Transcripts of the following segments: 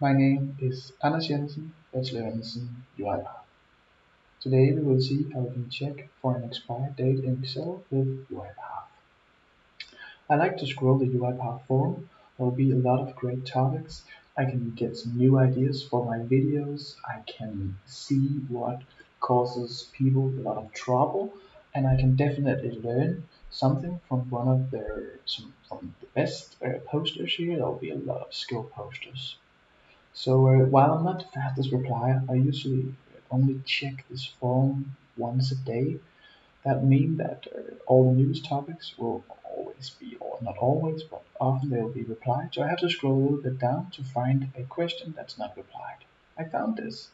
My name is Jensen, Bachelor Jensen, UiPath. Today we will see how we can check for an expired date in Excel with UiPath. I like to scroll the UiPath forum. There will be a lot of great topics. I can get some new ideas for my videos. I can see what causes people a lot of trouble, and I can definitely learn something from one of from the best posters here. There will be a lot of skill posters. So while I'm not the fastest replier, I usually only check this forum once a day. That means that all the news topics will always be, or not always, but often they will be replied. So I have to scroll a little bit down to find a question that's not replied. I found this,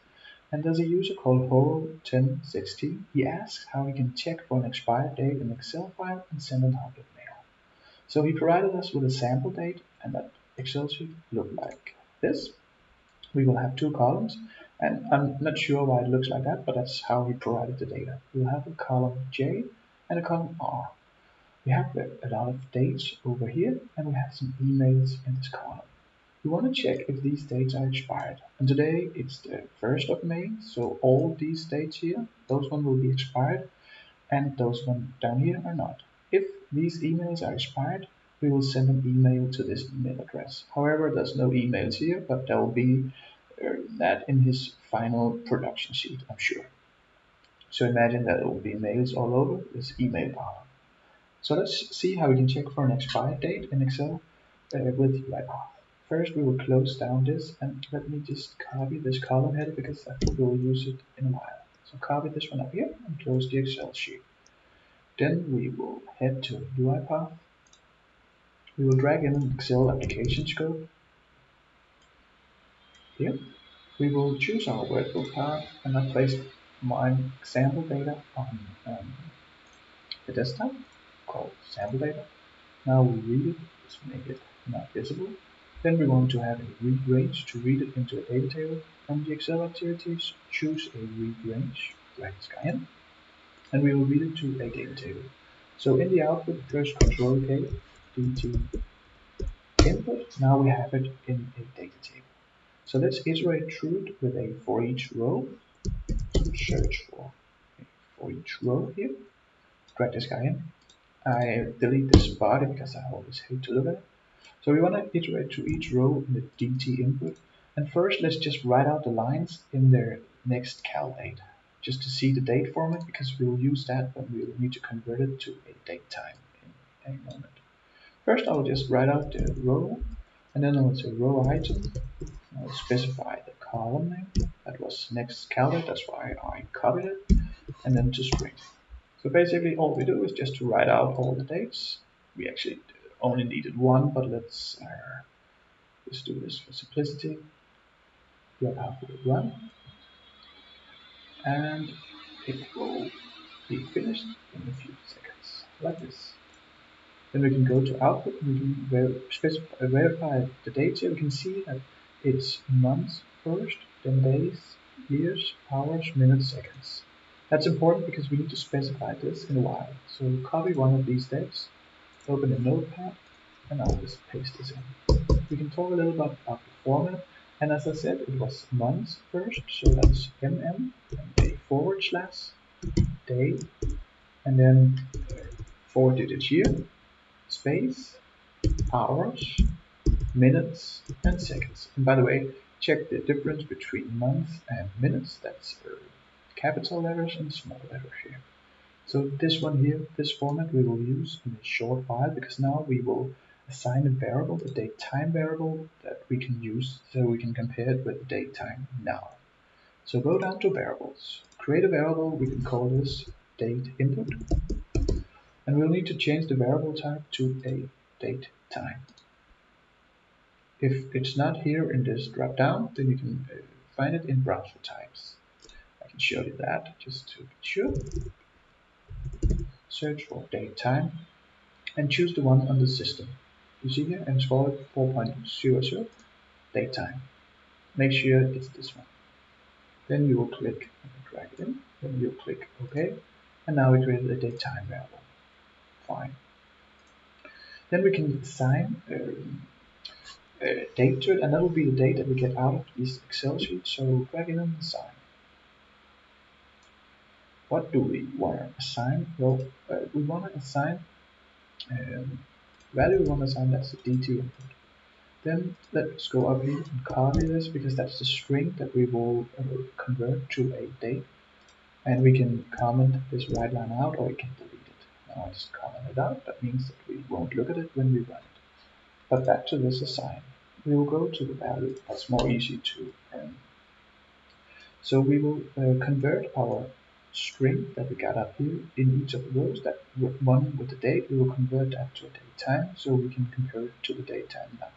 and there's a user called Horo1016. He asks how he can check for an expired date in an Excel file and send an Outlook mail. So he provided us with a sample date, and that Excel sheet looked like this. We will have two columns, and I'm not sure why it looks like that, but that's how he provided the data. We'll have a column J and a column R. We have a lot of dates over here, and we have some emails in this column. We want to check if these dates are expired. And today it's the 1st of May, so all these dates here, those ones will be expired, and those ones down here are not. If these emails are expired, we will send an email to this email address. However, there's no emails here, but there will be that in his final production sheet, I'm sure. So imagine that there will be mails all over this email column. So let's see how we can check for an expired date in Excel with UiPath. First, we will close down this, and let me just copy this column header because I think we will use it in a while. So copy this one up here and close the Excel sheet. Then we will head to UiPath. We will drag in an Excel application scope. Here, we will choose our workbook path, and I place my sample data on the desktop called sample data. Now we read it, just make it not visible. Then we want to have a read range to read it into a data table. From the Excel activities, choose a read range, drag this guy in, and we will read it to a data table. So in the output, first Control K, DT input, now we have it in a data table. So let's iterate through it with a for each row. So search for each row here, drag this guy in. I delete this body because I always hate to look at it. So we want to iterate to each row in the DT input. And first, let's just write out the lines in their next cal date, just to see the date format, because we will use that when we will need to convert it to a date time in a moment. First, I will just write out the row, and then I will say row item. I'll specify the column name. That was next cal date, that's why I copied it, and then to spring. So basically all we do is just to write out all the dates. We actually only needed one, but let's just do this for simplicity. We'll have it run, and it will be finished in a few seconds, like this. Then we can go to output, and we can verify the dates here. We can see that it's months first, then days, years, hours, minutes, seconds. That's important because we need to specify this in a while. So copy one of these dates, open a notepad, and I'll just paste this in. We can talk a little bit about the format, and as I said, it was months first, so that's MM, and a forward slash, day, and then 4 digits year, space, hours, minutes, and seconds. And by the way, check the difference between months and minutes. That's capital letters and small letters here. So this one here, this format we will use in a short while, because now we will assign a variable, a date time variable that we can use so we can compare it with the date time now. So go down to variables, create a variable, we can call this date input, and we'll need to change the variable type to a date time. If it's not here in this drop down, then you can find it in browser types. I can show you that just to be sure. Search for date time and choose the one on the system. You see here, and call it 4.00 date time. Make sure it's this one. Then you will click and drag it in. Then you'll click OK, and now we created a date time variable. Fine. Then we can assign date to it, and that will be the date that we get out of this Excel sheet. So drag it in and assign. What do we want to assign? Well, we want to assign value. We want to assign that's the DT input. Then let's go up here and copy this because that's the string that we will convert to a date. And we can comment this right line out, or we can delete it. Now I just comment it out. That means that we won't look at it when we run it. But back to this assign. We will go to the value. That's more easy to So we will convert our string that we got up here in each of the rows. That one with the date, we will convert that to a date time, so we can compare it to the date time now.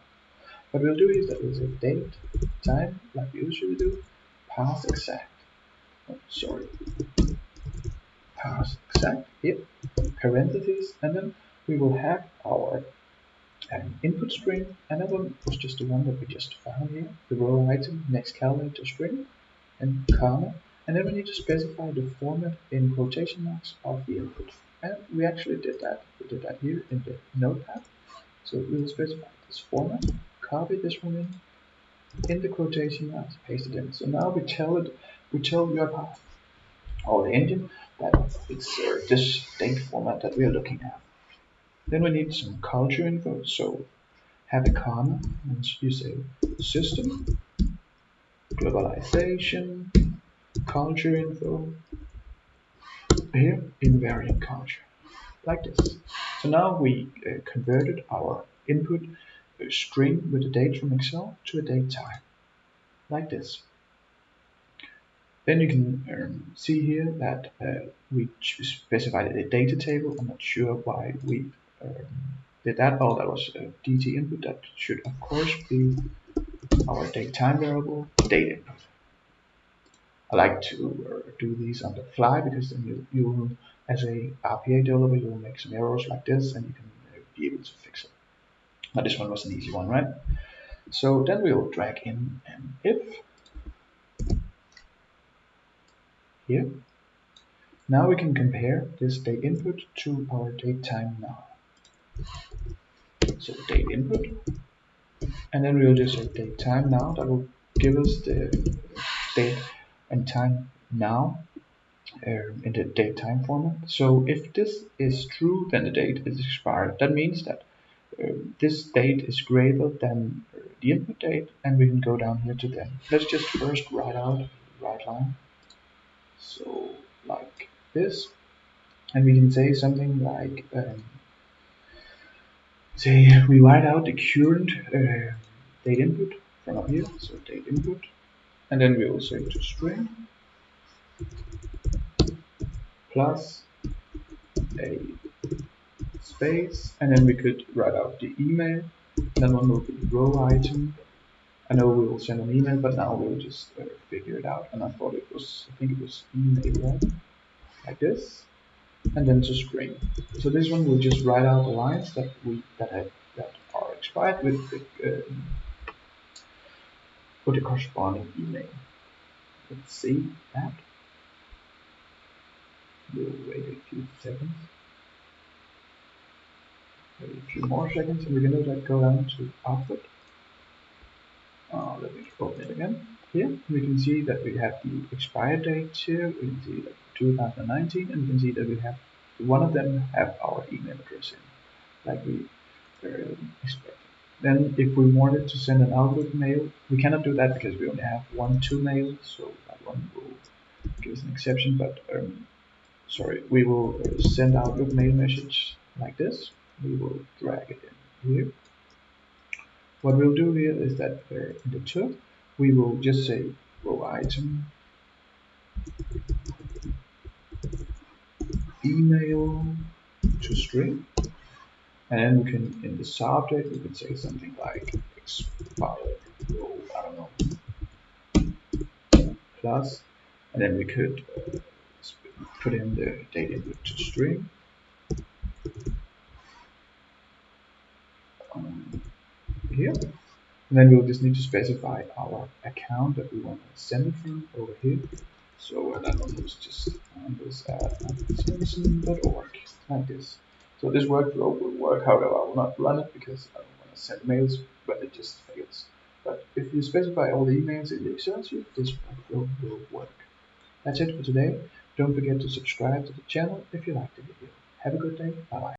What we'll do is that we'll say date time, like we usually do, pass exact. Oh, sorry, pass exact here, parentheses, and then we will have our input string, and that one was just the one that we just found here, the row item next calculator string, and comma, and then we need to specify the format in quotation marks of the input. And we actually did that. We did that here in the notepad. So we will specify this format, copy this one in the quotation marks, paste it in. So now we tell UiPath or the engine that it's this date format that we are looking at. Then we need some culture info. So have a comma, and you say system, globalization, culture info, here invariant culture, like this. So now we converted our input string with the date from Excel to a date time, like this. Then you can see here that we specified a data table. I'm not sure why we did that. Oh, that was a DT input. That should of course be our date time variable, date input. I like to do these on the fly because then you as a RPA developer, you will make some errors like this and you can be able to fix it. Now this one was an easy one, right? So then we will drag in an if here. Now we can compare this date input to our date time now. So date input, and then we'll just say date time now. That will give us the date and time now in the date time format. So if this is true, then the date is expired. That means that this date is greater than the input date, and we can go down here to then. Let's just first write out right line. So like this, and we can say something like say we write out the current date input from up here. So date input, and then we will say to string plus a space, and then we could write out the email. That one will be row item. I know we will send an email, but now we'll just figure it out. And I thought it was, I think it was email, right? Like this, and then to string. So this one will just write out the lines that are expired with the corresponding email. Let's see that. We'll wait a few seconds. Wait a few more seconds, and we're gonna go down to output. Let me open it again. Here we can see that we have the expired dates here. We can see that 2019, and we can see that we have one of them have our email address in, like we expected. Then if we wanted to send an Outlook mail, we cannot do that because we only have to mail, so that one will give us an exception. But sorry, we will send Outlook mail message like this. We will drag it in here. What we'll do here is that in the to, we will just say row item email to string, and then we can in the subject we can say something like expired row, I don't know, plus, and then we could put in the date input to string. Here, and then we'll just need to specify our account that we want to send it from over here. So that one was just on this at Jensen.org, like this. So this workflow will work, however I will not run it because I don't want to send emails, but it just fails. But if you specify all the emails in the Excel sheet, this workflow will work. That's it for today. Don't forget to subscribe to the channel if you liked the video. Have a good day. Bye bye.